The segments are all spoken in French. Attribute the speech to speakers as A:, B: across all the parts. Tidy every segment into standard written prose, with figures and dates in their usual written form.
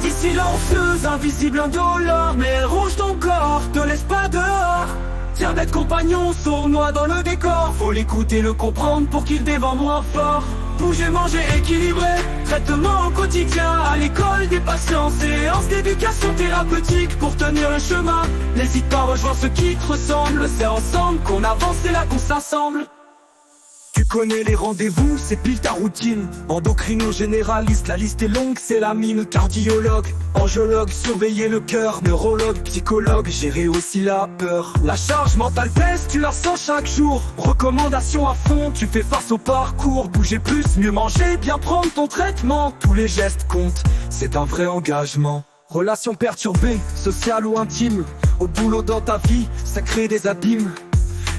A: Maladie silencieuse, invisible, indolore, mais elle ronge ton corps, te laisse pas dehors. Diabète compagnon, sournois dans le décor. Faut l'écouter, le comprendre pour qu'il dévore moins fort. Bouger, manger, équilibré, traitement au quotidien. À l'école des patients, séance d'éducation thérapeutique pour tenir le chemin. N'hésite pas à rejoindre ceux qui te ressemblent. C'est ensemble qu'on avance et là qu'on s'assemble. Tu connais les rendez-vous, c'est pile ta routine. Endocrino généraliste, la liste est longue, c'est la mine. Cardiologue, angiologue, surveiller le cœur. Neurologue, psychologue, gérer aussi la peur. La charge mentale pèse, tu la sens chaque jour. Recommandations à fond, tu fais face au parcours. Bouger plus, mieux manger, bien prendre ton traitement. Tous les gestes comptent, c'est un vrai engagement. Relations perturbées, sociales ou intimes. Au boulot dans ta vie, ça crée des abîmes.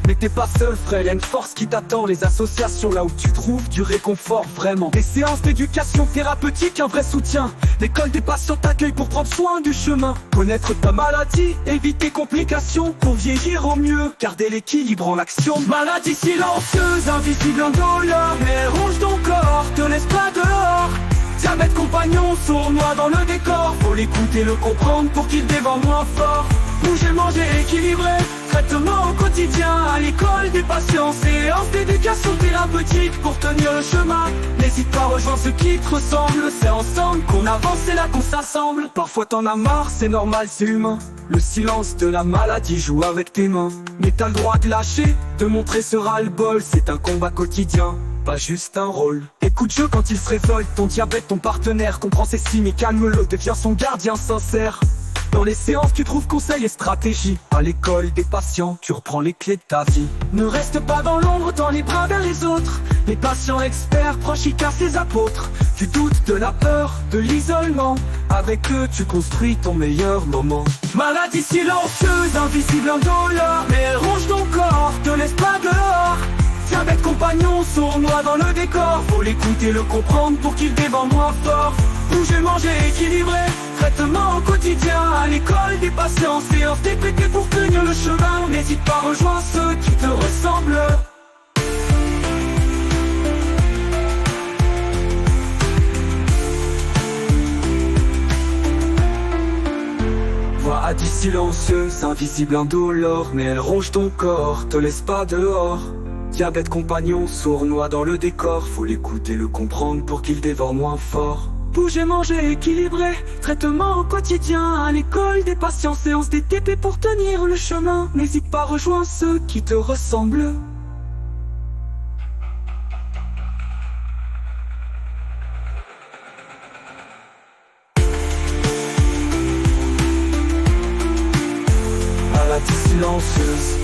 A: Mais t'es pas seul frère, y'a une force qui t'attend. Les associations là où tu trouves du réconfort vraiment. Des séances d'éducation thérapeutique, un vrai soutien. L'école des patients t'accueille pour prendre soin du chemin. Connaître ta maladie, éviter complications. Pour vieillir au mieux, garder l'équilibre en action. Maladie silencieuse, invisible, indolore, mais elle ronge ton corps, te laisse pas dehors. Diabète compagnon, sournois dans le décor. Faut l'écouter, le comprendre pour qu'il dévore moins fort. Bouger, manger, équilibré, traitement au quotidien. À l'école des patients, séance d'éducation thérapeutique pour tenir le chemin. N'hésite pas à rejoindre ceux qui te ressemblent. C'est ensemble qu'on avance et là qu'on s'assemble. Parfois t'en as marre, c'est normal, c'est humain. Le silence de la maladie joue avec tes mains. Mais t'as le droit de lâcher, de montrer ce ras-le-bol. C'est un combat quotidien, pas juste un rôle. Écoute-le quand il se révolte, ton diabète, ton partenaire. Comprends ses signes et calme-le, deviens son gardien sincère. Dans les séances tu trouves conseils et stratégies. À l'école des patients, tu reprends les clés de ta vie. Ne reste pas dans l'ombre, tends les bras vers les autres. Les patients experts, proches y cassent les apôtres. Tu doutes de la peur, de l'isolement. Avec eux tu construis ton meilleur moment. Maladie silencieuse, invisible, indolore, mais elle ronge ton corps, te laisse pas dehors. Diabète compagnon, sournois dans le décor. Faut l'écouter, le comprendre pour qu'il dévore moins fort. Bouger, manger, équilibré, traitement au quotidien. À l'école des patients, séance TPT pour tenir le chemin. N'hésite pas à rejoindre ceux qui te ressemblent. Maladie silencieuse, invisible, indolore, mais elle ronge ton corps, te laisse pas dehors. Diabète compagnon, sournois dans le décor. Faut l'écouter, le comprendre pour qu'il dévore moins fort. Bouger, manger, équilibré, traitement au quotidien. À l'école des patients, séance des TP pour tenir le chemin. N'hésite pas à rejoindre ceux qui te ressemblent. Maladie silencieuse.